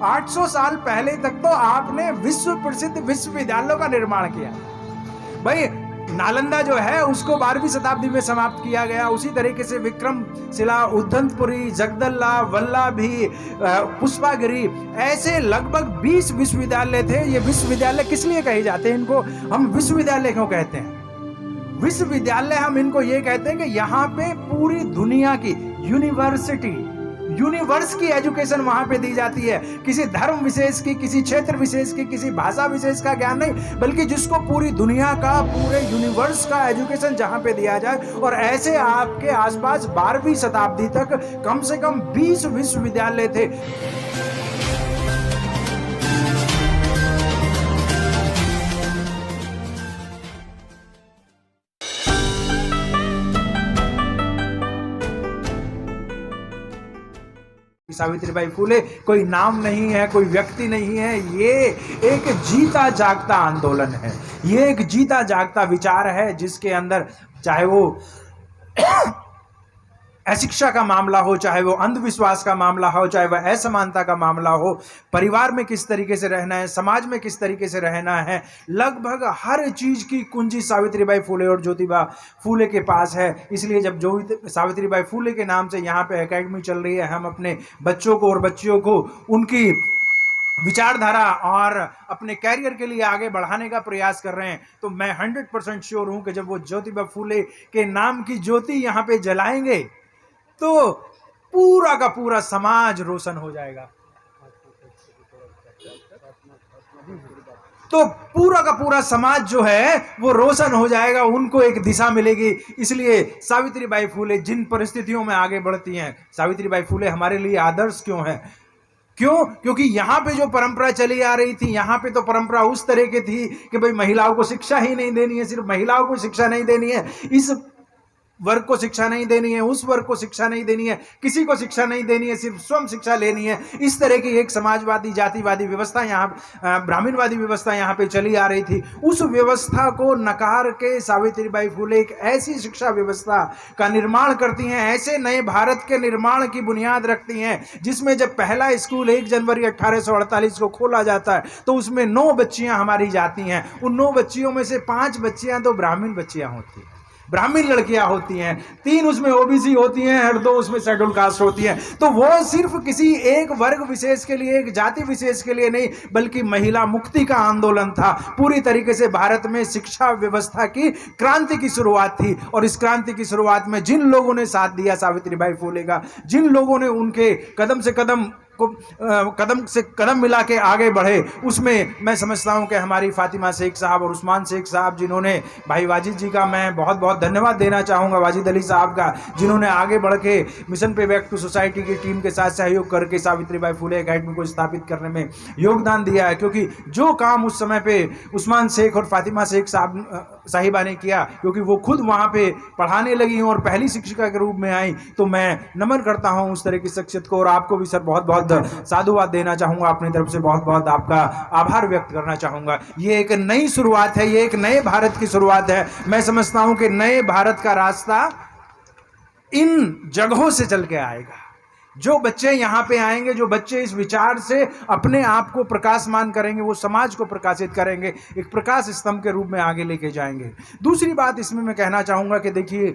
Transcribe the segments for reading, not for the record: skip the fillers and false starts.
800 साल पहले तक तो आपने विश्व प्रसिद्ध विश्वविद्यालयों का निर्माण किया। भाई नालंदा जो है उसको 12वीं शताब्दी में समाप्त किया गया। उसी तरीके से विक्रमशिला, उद्दंतपुरी, जगदल्ला, वल्लभी, पुष्पागिरी, ऐसे लगभग 20 विश्वविद्यालय थे। ये विश्वविद्यालय किस लिए कहे जाते हैं? इनको हम विश्वविद्यालय क्यों कहते हैं? विश्वविद्यालय हम इनको ये कहते हैं कि यहाँ पे पूरी दुनिया की यूनिवर्स की एजुकेशन वहां पे दी जाती है। किसी धर्म विशेष की, किसी क्षेत्र विशेष की, किसी भाषा विशेष का ज्ञान नहीं, बल्कि जिसको पूरी दुनिया का, पूरे यूनिवर्स का एजुकेशन जहां पे दिया जाए। और ऐसे आपके आसपास 12वीं शताब्दी तक कम से कम 20 विश्वविद्यालय थे। सावित्रीबाई फुले कोई नाम नहीं है, कोई व्यक्ति नहीं है, ये एक जीता जागता आंदोलन है, ये एक जीता जागता विचार है, जिसके अंदर चाहे वो अशिक्षा का मामला हो, चाहे वो अंधविश्वास का मामला हो, चाहे वह असमानता का मामला हो, परिवार में किस तरीके से रहना है, समाज में किस तरीके से रहना है, लगभग हर चीज की कुंजी सावित्रीबाई फुले और ज्योतिबा फुले के पास है। इसलिए जब सावित्रीबाई फुले के नाम से यहाँ पे एकेडमी चल रही है, हम अपने बच्चों को और बच्चियों को उनकी विचारधारा और अपने कैरियर के लिए आगे बढ़ाने का प्रयास कर रहे हैं, तो मैं 100% श्योर हूं कि जब वो ज्योतिबा फुले के नाम की ज्योति यहाँ पे जलाएंगे तो पूरा का पूरा समाज रोशन हो जाएगा। तो पूरा का पूरा समाज जो है वो रोशन हो जाएगा, उनको एक दिशा मिलेगी। इसलिए सावित्रीबाई फुले जिन परिस्थितियों में आगे बढ़ती हैं, सावित्रीबाई फुले हमारे लिए आदर्श क्यों है? क्यों? क्योंकि यहाँ पे जो परंपरा चली आ रही थी, यहाँ पे तो परंपरा उस तरह की थी कि भाई महिलाओं को शिक्षा ही नहीं देनी है, सिर्फ महिलाओं को शिक्षा नहीं देनी है, इस वर्ग को शिक्षा नहीं देनी है, उस वर्ग को शिक्षा नहीं देनी है, किसी को शिक्षा नहीं देनी है, सिर्फ स्वयं शिक्षा लेनी है। इस तरह की एक समाजवादी, जातिवादी व्यवस्था यहाँ, ब्राह्मणवादी व्यवस्था यहाँ पे चली आ रही थी। उस व्यवस्था को नकार के सावित्रीबाई फुले एक ऐसी शिक्षा व्यवस्था का निर्माण करती हैं, ऐसे नए भारत के निर्माण की बुनियाद रखती हैं, जिसमें जब पहला स्कूल 1 जनवरी 1848 को खोला जाता है तो उसमें 9 बच्चियां हमारी जाती हैं। उन 9 बच्चियों में से 5 बच्चियां तो ब्राह्मण बच्चियां होती हैं, ब्राह्मण लड़कियां होती हैं, 3 उसमें ओबीसी होती हैं और 2 उसमें शेड्यूल कास्ट होती हैं। तो वो सिर्फ किसी एक वर्ग विशेष के लिए, एक जाति विशेष के लिए नहीं, बल्कि महिला मुक्ति का आंदोलन था। पूरी तरीके से भारत में शिक्षा व्यवस्था की क्रांति की शुरुआत थी। और इस क्रांति की शुरुआत में जिन लोगों ने साथ दिया सावित्रीबाई फुले का, जिन लोगों ने उनके कदम से कदम मिला के आगे बढ़े, उसमें मैं समझता हूं कि हमारी फातिमा शेख साहब और उस्मान शेख साहब, जिन्होंने भाई वाजिद जी का मैं बहुत बहुत धन्यवाद देना चाहूँगा, वाजिद अली साहब का, जिन्होंने आगे बढ़ के मिशन पे बैक टू सोसाइटी की टीम के साथ सहयोग करके सावित्रीबाई फुले एकेडमी को स्थापित करने में योगदान दिया है। क्योंकि जो काम उस समय पे उस्मान शेख और फातिमा शेख साहिबा ने किया, क्योंकि वो खुद वहाँ पे पढ़ाने लगी और पहली शिक्षिका के रूप में आई, तो मैं नमन करता हूँ उस तरह की शख्सियत को। और आपको भी सर बहुत बहुत साधुवाद देना चाहूंगा, अपनी तरफ से बहुत बहुत आपका आभार व्यक्त करना चाहूंगा। ये एक नई शुरुआत है, ये एक नए भारत की शुरुआत है। मैं समझता हूं कि नए भारत का रास्ता इन जगहों से चल के आएगा। जो बच्चे यहां पे आएंगे, जो बच्चे इस विचार से अपने आप को प्रकाशमान करेंगे, वो समाज को प्रकाशित करेंगे, एक प्रकाश स्तंभ के रूप में आगे लेके जाएंगे। दूसरी बात इसमें मैं कहना चाहूंगा कि देखिए,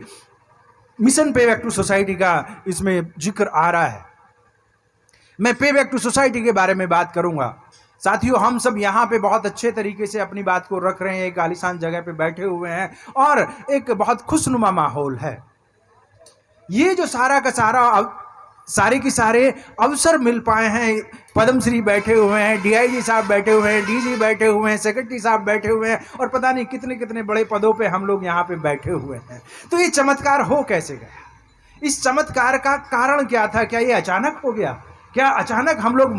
मिशन पे बैक टू सोसाइटी का इसमें जिक्र आ रहा है। मैं पे बैक टू सोसाइटी के बारे में बात करूंगा। साथियों, हम सब यहाँ पे बहुत अच्छे तरीके से अपनी बात को रख रहे हैं, एक आलीशान जगह पे बैठे हुए हैं और एक बहुत खुशनुमा माहौल है। ये जो सारा का सारे की सारे अवसर मिल पाए हैं, पद्मश्री बैठे हुए हैं, डीआईजी साहब बैठे हुए हैं, डीजी बैठे हुए हैं, सेक्रेटरी साहब बैठे हुए हैं और पता नहीं कितने कितने बड़े पदों पे हम लोग यहाँ पे बैठे हुए हैं। तो ये चमत्कार हो कैसे गया? इस चमत्कार का कारण क्या था? क्या ये अचानक हो गया? क्या अचानक हम लोग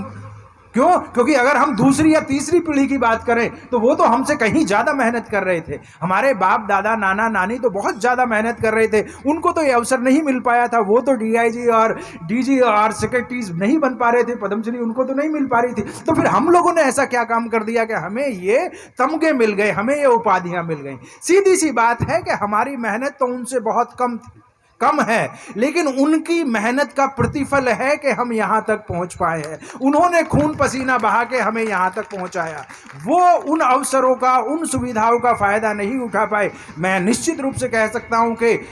क्यों? क्योंकि अगर हम दूसरी या तीसरी पीढ़ी की बात करें तो वो तो हमसे कहीं ज्यादा मेहनत कर रहे थे। हमारे बाप दादा नाना नानी तो बहुत ज्यादा मेहनत कर रहे थे, उनको तो ये अवसर नहीं मिल पाया था। वो तो डीआईजी और डीजी और सेक्रेटरीज नहीं बन पा रहे थे, पद्मश्री उनको तो नहीं मिल पा रही थी। तो फिर हम लोगों ने ऐसा क्या काम कर दिया कि हमें ये तमगे मिल गए, हमें ये उपाधियां मिल गई? सीधी सी बात है कि हमारी मेहनत तो उनसे बहुत कम थी, कम है, लेकिन उनकी मेहनत का प्रतिफल है कि हम यहाँ तक पहुँच पाए हैं। उन्होंने खून पसीना बहा के हमें यहाँ तक पहुँचाया। वो उन अवसरों का, उन सुविधाओं का फ़ायदा नहीं उठा पाए। मैं निश्चित रूप से कह सकता हूँ कि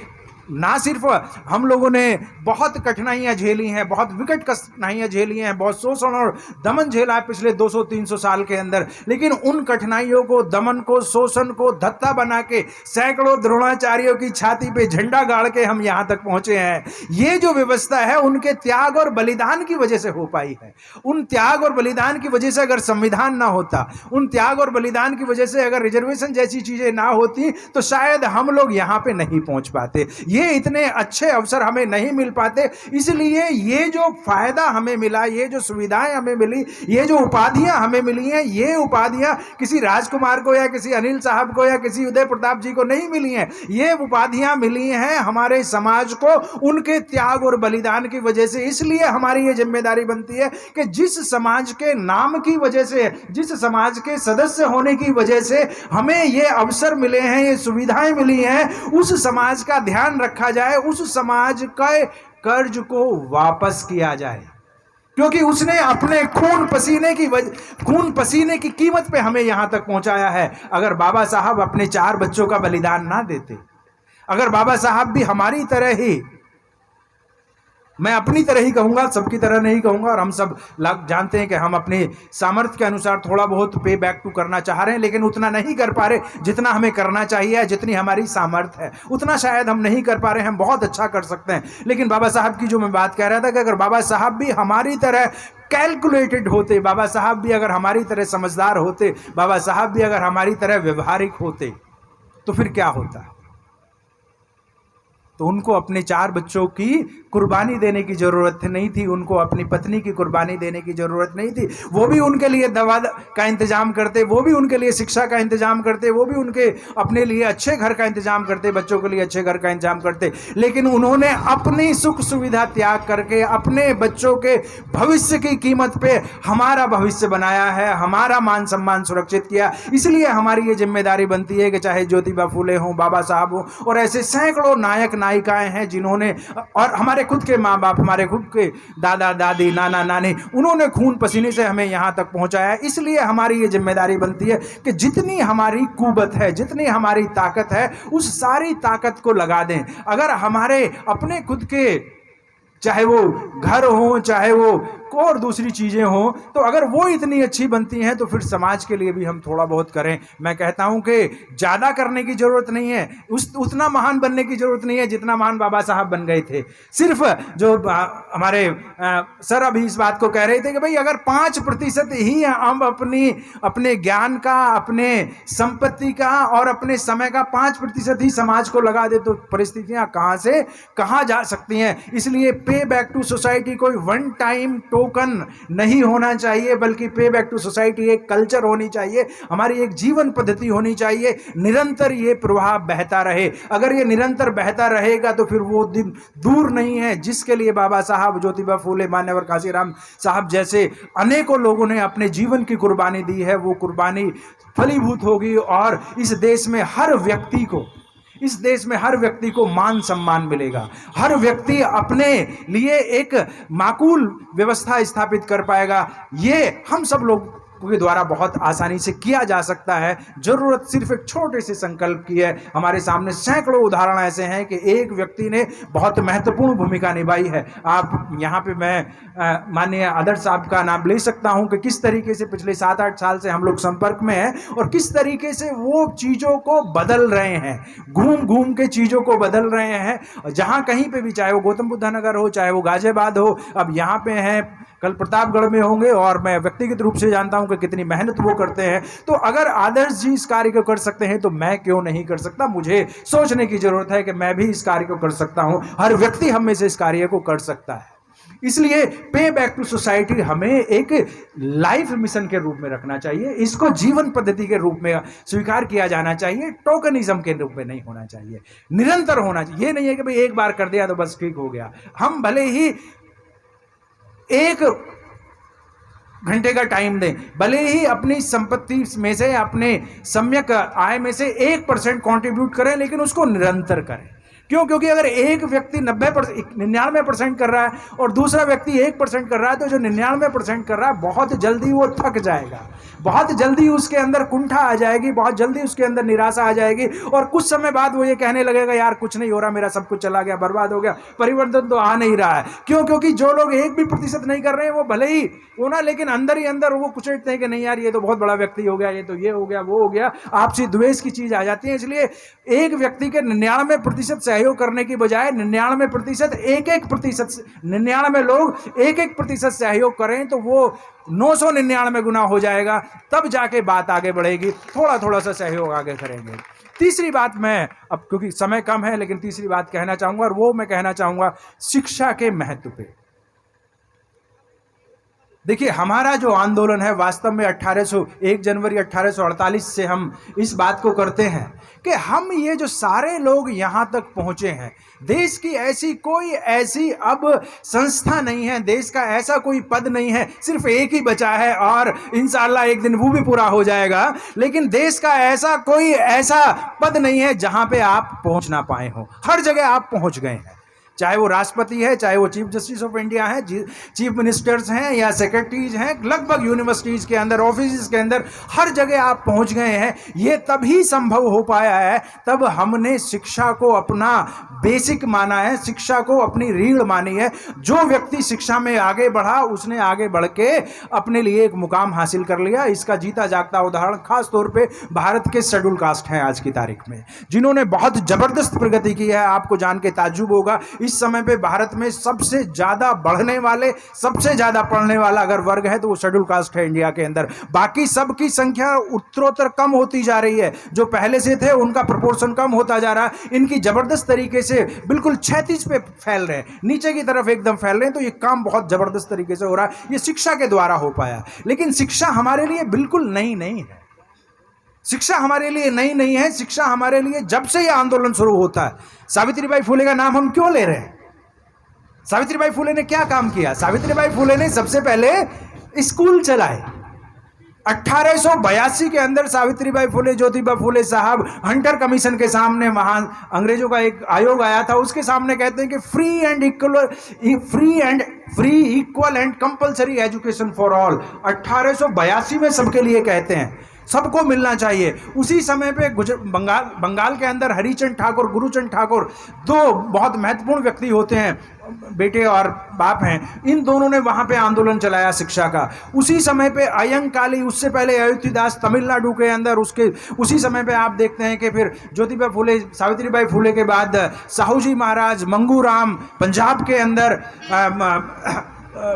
ना सिर्फ हम लोगों ने बहुत कठिनाइयाँ झेली हैं, बहुत विकट कठिनाइयाँ झेली हैं, बहुत शोषण और दमन झेला है पिछले 200-300 साल के अंदर, लेकिन उन कठिनाइयों को, दमन को, शोषण को धत्ता बना के सैकड़ों द्रोणाचार्यों की छाती पे झंडा गाड़ के हम यहाँ तक पहुँचे हैं। ये जो व्यवस्था है उनके त्याग और बलिदान की वजह से हो पाई है। उन त्याग और बलिदान की वजह से अगर संविधान ना होता, उन त्याग और बलिदान की वजह से अगर रिजर्वेशन जैसी चीज़ें ना होती, तो शायद हम लोग यहाँ पे नहीं पहुँच पाते, ये इतने अच्छे अवसर हमें नहीं मिल पाते। इसलिए ये जो फायदा हमें मिला, ये जो सुविधाएं हमें मिली, ये जो उपाधियां हमें मिली हैं, ये उपाधियां किसी राजकुमार को या किसी अनिल साहब को या किसी उदय प्रताप जी को नहीं मिली हैं। ये उपाधियां मिली हैं हमारे समाज को उनके त्याग और बलिदान की वजह से। इसलिए हमारी ये जिम्मेदारी बनती है कि जिस समाज के नाम की वजह से, जिस समाज के सदस्य होने की वजह से हमें ये अवसर मिले हैं, ये सुविधाएं मिली हैं, उस समाज का ध्यान रखा जाए, उस समाज के कर्ज को वापस किया जाए, क्योंकि उसने अपने खून पसीने की कीमत पे हमें यहां तक पहुंचाया है। अगर बाबा साहब अपने 4 बच्चों का बलिदान ना देते, अगर बाबा साहब भी हमारी तरह ही, मैं अपनी तरह ही कहूंगा, सबकी तरह नहीं कहूंगा, और हम सब जानते हैं कि हम अपने सामर्थ्य के अनुसार थोड़ा बहुत पे बैक टू करना चाह रहे हैं, लेकिन उतना नहीं कर पा रहे जितना हमें करना चाहिए, जितनी हमारी सामर्थ्य है उतना शायद हम नहीं कर पा रहे हैं। हम बहुत अच्छा कर सकते हैं, लेकिन बाबा साहब की जो मैं बात कह रहा था कि अगर बाबा साहब भी हमारी तरह कैलकुलेटेड होते, बाबा साहब भी अगर हमारी तरह समझदार होते, बाबा साहब भी अगर हमारी तरह व्यवहारिक होते, तो फिर क्या होता? तो उनको अपने 4 बच्चों की कुर्बानी देने की ज़रूरत नहीं थी, उनको अपनी पत्नी की कुर्बानी देने की ज़रूरत नहीं थी। वो भी उनके लिए दवा का इंतज़ाम करते, वो भी उनके लिए शिक्षा का इंतज़ाम करते, वो भी उनके अपने लिए अच्छे घर का इंतज़ाम करते, बच्चों के लिए अच्छे घर का इंतज़ाम करते, लेकिन उन्होंने अपनी सुख सुविधा त्याग करके अपने बच्चों के भविष्य की कीमत पे हमारा भविष्य बनाया है, हमारा मान सम्मान सुरक्षित किया। इसलिए हमारी ये जिम्मेदारी बनती है कि चाहे ज्योतिबा फूले हों, बाबा साहब हों, और ऐसे सैकड़ों नायक नायिकाएं हैं जिन्होंने, और हमारे खुद के माँ बाप, हमारे खुद के दादा दादी, नाना नानी, उन्होंने खून पसीने से हमें यहाँ तक पहुँचाया। इसलिए हमारी ये जिम्मेदारी बनती है कि जितनी हमारी कुवत है, जितनी हमारी ताकत है, उस सारी ताकत को लगा दें। अगर हमारे अपने खुद के, चाहे वो घर हो, चाहे वो और दूसरी चीज़ें हों, तो अगर वो इतनी अच्छी बनती हैं, तो फिर समाज के लिए भी हम थोड़ा बहुत करें। मैं कहता हूं कि ज़्यादा करने की ज़रूरत नहीं है, उतना महान बनने की ज़रूरत नहीं है जितना महान बाबा साहब बन गए थे। सिर्फ जो हमारे सर अभी इस बात को कह रहे थे कि भाई अगर 5% ही हम अपने ज्ञान का, अपने संपत्ति का और अपने समय का 5% ही समाज को लगा दे, तो परिस्थितियाँ कहाँ से कहाँ जा सकती हैं। इसलिए पे बैक टू सोसाइटी कोई वन टाइम टोकन नहीं होना चाहिए, बल्कि पे बैक टू सोसाइटी एक कल्चर होनी चाहिए, हमारी एक जीवन पद्धति होनी चाहिए। निरंतर ये प्रवाह बहता रहे। अगर ये निरंतर बहता रहेगा तो फिर वो दिन दूर नहीं है जिसके लिए बाबा साहब, ज्योतिबा फूले, मान्यवर काशीराम साहब जैसे अनेकों लोगों ने अपने जीवन की कुर्बानी दी है। वो कुर्बानी फलीभूत होगी और इस देश में हर व्यक्ति को मान सम्मान मिलेगा। हर व्यक्ति अपने लिए एक माकूल व्यवस्था स्थापित कर पाएगा। ये हम सब लोग के द्वारा बहुत आसानी से किया जा सकता है। जरूरत सिर्फ एक छोटे से संकल्प की है। हमारे सामने सैकड़ों उदाहरण ऐसे हैं कि एक व्यक्ति ने बहुत महत्वपूर्ण भूमिका निभाई है। आप यहाँ पे मैं माननीय आदर्श साहब का नाम ले सकता हूँ कि किस तरीके से पिछले 7-8 साल से हम लोग संपर्क में हैं और किस तरीके से वो चीज़ों को बदल रहे हैं, घूम घूम के चीज़ों को बदल रहे हैं। जहाँ कहीं पे भी, चाहे वो गौतम बुद्ध नगर हो, चाहे वो गाजियाबाद हो, अब यहाँ पे हैं, कल प्रतापगढ़ में होंगे, और मैं व्यक्तिगत रूप से जानता हूं कि कितनी मेहनत वो करते हैं। तो अगर आदर्श जी इस कार्य को कर सकते हैं तो मैं क्यों नहीं कर सकता। मुझे सोचने की जरूरत है कि मैं भी इस कार्य को कर सकता हूं। हर व्यक्ति हम में से इस कार्य को कर सकता है। इसलिए पे बैक टू सोसाइटी हमें एक लाइफ मिशन के रूप में रखना चाहिए। इसको जीवन पद्धति के रूप में स्वीकार किया जाना चाहिए, टोकनिज्म के रूप में नहीं होना चाहिए, निरंतर होना चाहिए। ये नहीं है कि भाई एक बार कर दिया तो बस ठीक हो गया। हम भले ही 1 घंटे का टाइम दें, भले ही अपनी संपत्ति में से, अपने सम्यक आय में से 1% कंट्रीब्यूट करें, लेकिन उसको निरंतर करें। क्यों? क्योंकि अगर एक व्यक्ति 99% कर रहा है और दूसरा व्यक्ति 1% कर रहा है, तो जो 99% कर रहा है बहुत जल्दी वो थक जाएगा, बहुत जल्दी उसके अंदर कुंठा आ जाएगी, बहुत जल्दी उसके अंदर निराशा आ जाएगी और कुछ समय बाद वो ये कहने लगेगा यार कुछ नहीं हो रहा, मेरा सब कुछ चला गया, बर्बाद हो गया, परिवर्तन तो आ नहीं रहा है। क्यों? क्योंकि जो लोग 1% भी नहीं कर रहे हैं वो भले ही वो ना, लेकिन अंदर ही अंदर वो कुचलते हैं कि नहीं यार ये तो बहुत बड़ा व्यक्ति हो गया, ये तो ये हो गया, वो हो गया, आपसी द्वेष की चीज आ जाती है। इसलिए एक व्यक्ति के 99% सहयोग करने की बजाय 99% 1% 99 लोग 1% सहयोग करें तो वो 999 गुना हो जाएगा, तब जाके बात आगे बढ़ेगी। थोड़ा थोड़ा सा सहयोग आगे करेंगे। तीसरी बात मैं, अब क्योंकि समय कम है, लेकिन तीसरी बात कहना चाहूंगा और वो मैं कहना चाहूंगा शिक्षा के महत्व पे। देखिए, हमारा जो आंदोलन है वास्तव में 1 जनवरी 1848 से हम इस बात को करते हैं कि हम ये जो सारे लोग यहाँ तक पहुँचे हैं, देश की ऐसी कोई ऐसी अब संस्था नहीं है, देश का ऐसा कोई पद नहीं है, सिर्फ एक ही बचा है और इंशाअल्लाह एक दिन वो भी पूरा हो जाएगा, लेकिन देश का ऐसा कोई ऐसा पद नहीं है जहाँ पे आप पहुँच ना पाए हो। हर जगह आप पहुँच गए हैं, चाहे वो राष्ट्रपति है, चाहे वो चीफ जस्टिस ऑफ इंडिया है, चीफ मिनिस्टर्स हैं या सेक्रेटरीज हैं, लगभग यूनिवर्सिटीज के अंदर, ऑफिस के अंदर, हर जगह आप पहुंच गए हैं। ये तभी संभव हो पाया है, तब हमने शिक्षा को अपना बेसिक माना है, शिक्षा को अपनी रीढ़ मानी है। जो व्यक्ति शिक्षा में आगे बढ़ा उसने आगे बढ़ के अपने लिए एक मुकाम हासिल कर लिया। इसका जीता जागता उदाहरण खास तौर पे भारत के शेड्यूल कास्ट हैं आज की तारीख में, जिन्होंने बहुत जबरदस्त प्रगति की है। आपको जान के ताज्जुब होगा, इस समय पे भारत में सबसे ज्यादा बढ़ने वाले, सबसे ज्यादा पढ़ने वाला अगर वर्ग है तो वो शेड्यूल कास्ट है इंडिया के अंदर। बाकी सबकी संख्या उत्तरोत्तर कम होती जा रही है, जो पहले से थे उनका प्रोपोर्शन कम होता जा रहा है। इनकी जबरदस्त तरीके से बिल्कुल क्षैतिज पे फैल रहे हैं, नीचे की तरफ एकदम फैल रहे हैं, तो ये काम बहुत जबरदस्त तरीके से हो रहा है। ये शिक्षा के द्वारा हो पाया। लेकिन शिक्षा हमारे लिए बिल्कुल नई नहीं है, शिक्षा हमारे लिए नई नहीं है। शिक्षा हमारे लिए जब से यह आंदोलन शुरू होता है, सावित्रीबाई फुले का नाम हम क्यों ले रहे हैं? सावित्रीबाई फुले ने क्या काम किया? सावित्रीबाई फुले ने सबसे पहले स्कूल चलाए। 1882 के अंदर सावित्रीबाई फुले, ज्योतिबा फुले साहब हंटर कमीशन के सामने, वहां अंग्रेजों का एक आयोग आया था, उसके सामने कहते हैं कि free equal and compulsory education for all. 1882 में सबके लिए कहते हैं, सबको मिलना चाहिए। उसी समय पे बंगाल के अंदर हरिचंद ठाकुर, गुरुचंद ठाकुर, दो बहुत महत्वपूर्ण व्यक्ति होते हैं, बेटे और बाप हैं, इन दोनों ने वहां पे आंदोलन चलाया शिक्षा का। उसी समय पे अयंकाली, उससे पहले अयोध्यादास तमिलनाडु के अंदर, उसके उसी समय पे आप देखते हैं कि फिर ज्योतिबा फुले, सावित्रीबाई फुले के बाद साहूजी महाराज, मंगूराम पंजाब के अंदर,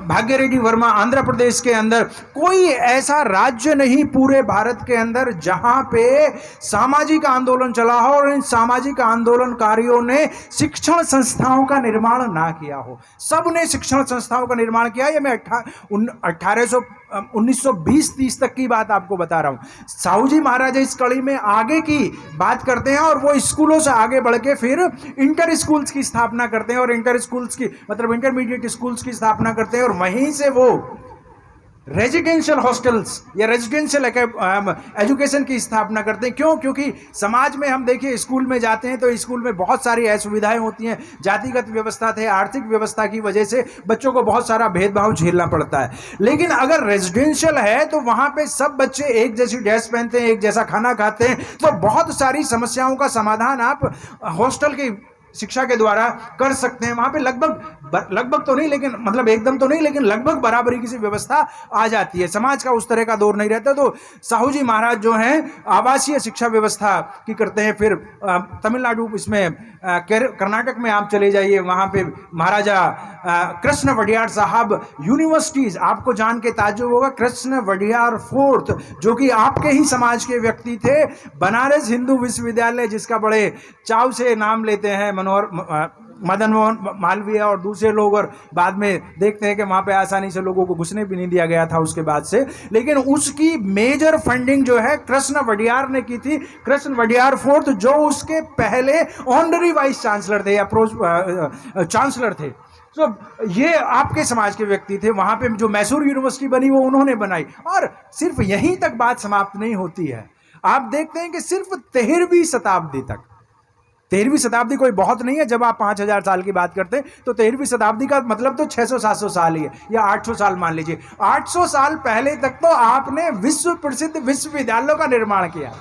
भाग्य रेड्डी वर्मा आंध्र प्रदेश के अंदर। कोई ऐसा राज्य नहीं पूरे भारत के अंदर जहां पे सामाजिक आंदोलन चला हो और इन सामाजिक आंदोलनकारियों ने शिक्षण संस्थाओं का निर्माण ना किया हो। सब ने शिक्षण संस्थाओं का निर्माण किया। ये मैं 1920-30 तक की बात आपको बता रहा हूं। साहूजी महाराज इस कड़ी में आगे की बात करते हैं और वो स्कूलों से आगे बढ़ के फिर इंटर स्कूल्स की स्थापना करते हैं और इंटर स्कूल्स की मतलब इंटरमीडिएट स्कूल्स की स्थापना करते हैं और वहीं से वो रेजिडेंशियल हॉस्टल्स या रेजिडेंशियल एजुकेशन की स्थापना करते हैं। क्यों? क्योंकि समाज में हम देखिए, स्कूल में जाते हैं तो स्कूल में बहुत सारी असुविधाएं होती हैं। जातिगत व्यवस्था थे, आर्थिक व्यवस्था की वजह से बच्चों को बहुत सारा भेदभाव झेलना पड़ता है। लेकिन अगर रेजिडेंशियल है तो वहां पे सब बच्चे एक जैसी ड्रेस पहनते हैं, एक जैसा खाना खाते हैं, तो बहुत सारी समस्याओं का समाधान आप हॉस्टल की शिक्षा के द्वारा कर सकते हैं। वहां पे लगभग तो नहीं, लेकिन मतलब एकदम तो नहीं, लेकिन लगभग बराबरी की सी व्यवस्था आ जाती है। समाज का उस तरह का दौर नहीं रहता। तो साहूजी महाराज जो हैं आवासीय शिक्षा व्यवस्था की करते हैं। फिर तमिलनाडु, इसमें कर्नाटक में आप चले जाइए, वहां पे महाराजा कृष्ण वडियार साहब यूनिवर्सिटीज, आपको जान के ताज्जुब होगा, कृष्ण वडियार फोर्थ, जो कि आपके ही समाज के व्यक्ति थे, बनारस हिंदू विश्वविद्यालय, जिसका बड़े चाव से नाम लेते हैं मदन मोहन मालवीय और दूसरे लोग, और बाद में देखते हैं कि वहां पे आसानी से लोगों को घुसने भी नहीं दिया गया था उसके बाद से। लेकिन उसकी मेजर फंडिंग जो है कृष्ण वडियार ने की थी। कृष्ण वडियार फोर्थ, जो उसके पहले ऑनररी वाइस चांसलर थे या चांसलर थे। तो ये आपके समाज के व्यक्ति थे। वहां पे जो मैसूर यूनिवर्सिटी बनी वो उन्होंने बनाई। और सिर्फ यहीं तक बात समाप्त नहीं होती है। आप देखते हैं कि सिर्फ 13वीं शताब्दी तक 13वीं शताब्दी कोई बहुत नहीं है। जब आप 5000 साल की बात करते हैं तो 13वीं शताब्दी का मतलब तो 600-700 साल ही है, या 800 साल मान लीजिए। 800 साल पहले तक तो आपने विश्व प्रसिद्ध विश्वविद्यालयों का निर्माण किया।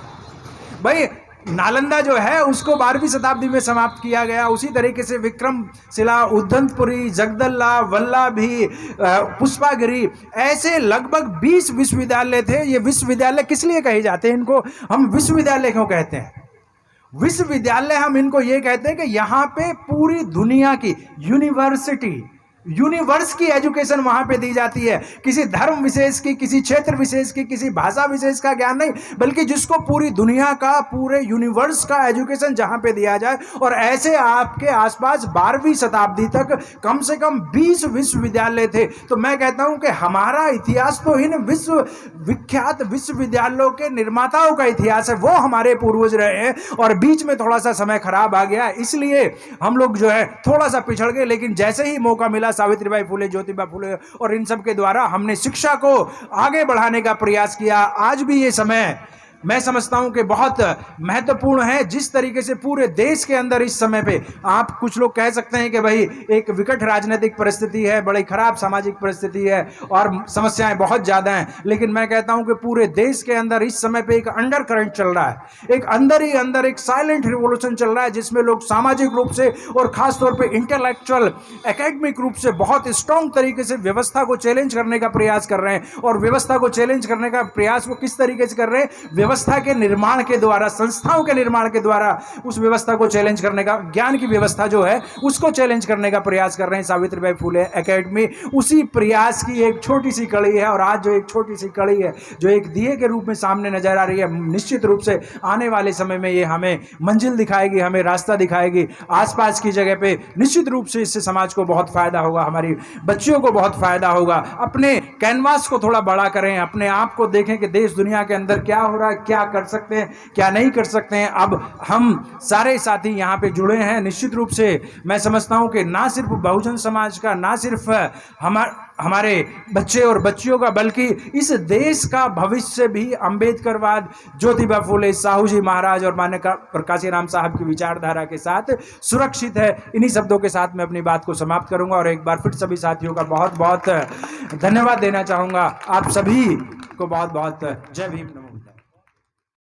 भाई नालंदा जो है उसको 12वीं शताब्दी में समाप्त किया गया। उसी तरीके से विक्रमशिला, उद्दंतपुरी, जगदल्ला, वल्लभी, पुष्पागिरी, ऐसे लगभग 20 विश्वविद्यालय थे। ये विश्वविद्यालय किस लिए कहे जाते हैं? इनको हम विश्वविद्यालय क्यों कहते हैं? विश्वविद्यालय हम इनको ये कहते हैं कि यहां पे पूरी दुनिया की यूनिवर्स की एजुकेशन वहां पे दी जाती है। किसी धर्म विशेष की, किसी क्षेत्र विशेष की, किसी भाषा विशेष का ज्ञान नहीं, बल्कि जिसको पूरी दुनिया का, पूरे यूनिवर्स का एजुकेशन जहां पे दिया जाए। और ऐसे आपके आसपास 12वीं शताब्दी तक कम से कम 20 विश्वविद्यालय थे। तो मैं कहता हूं कि हमारा इतिहास तो इन विश्व विख्यात विश्वविद्यालयों के निर्माताओं का इतिहास है। वो हमारे पूर्वज रहे हैं और बीच में थोड़ा सा समय खराब आ गया, इसलिए हम लोग जो है थोड़ा सा पिछड़ गए। लेकिन जैसे ही मौका मिला, सावित्रीबाई फुले, ज्योतिबा फुले और इन सब के द्वारा हमने शिक्षा को आगे बढ़ाने का प्रयास किया। आज भी ये समय मैं समझता हूं कि बहुत महत्वपूर्ण है। जिस तरीके से पूरे देश के अंदर इस समय पे, आप कुछ लोग कह सकते हैं कि भाई एक विकट राजनीतिक परिस्थिति है, बड़ी खराब सामाजिक परिस्थिति है और समस्याएं बहुत ज्यादा हैं, लेकिन मैं कहता हूं कि पूरे देश के अंदर इस समय पे एक अंडर करंट चल रहा है। एक अंदर ही अंदर एक साइलेंट रिवॉल्यूशन चल रहा है, जिसमें लोग सामाजिक रूप से और खासतौर पर इंटेलेक्चुअल, एकेडमिक रूप से बहुत स्ट्रांग तरीके से व्यवस्था को चैलेंज करने का प्रयास कर रहे हैं। और व्यवस्था को चैलेंज करने का प्रयास वो किस तरीके से कर रहे हैं? व्यवस्था के निर्माण के द्वारा, संस्थाओं के निर्माण के द्वारा उस व्यवस्था को चैलेंज करने का, ज्ञान की व्यवस्था जो है उसको चैलेंज करने का प्रयास कर रहे हैं। सावित्रीबाई फुले एकेडमी उसी प्रयास की एक छोटी सी कड़ी है। और आज जो एक छोटी सी कड़ी है, जो एक दिए के रूप में सामने नजर आ रही है, निश्चित रूप से आने वाले समय में ये हमें मंजिल दिखाएगी, हमें रास्ता दिखाएगी। आसपास की जगह पे निश्चित रूप से इससे समाज को बहुत फायदा होगा, हमारी बच्चियों को बहुत फायदा होगा। अपने कैनवास को थोड़ा बड़ा करें, अपने आप को देखें कि देश दुनिया के अंदर क्या हो रहा है, क्या कर सकते हैं, क्या नहीं कर सकते हैं। अब हम सारे साथी यहाँ पे जुड़े हैं। निश्चित रूप से मैं समझता हूं कि ना सिर्फ बहुजन समाज का, ना सिर्फ हमारे बच्चे और बच्चियों का, बल्कि इस देश का भविष्य भी अंबेडकरवाद, ज्योतिबा फुले, साहू जी महाराज और माननीय प्रकाशी राम साहब की विचारधारा के साथ सुरक्षित है। इन्हीं शब्दों के साथ मैं अपनी बात को समाप्त करूंगा और एक बार फिर सभी साथियों का बहुत बहुत धन्यवाद देना चाहूंगा। आप सभी को बहुत बहुत जय भीम।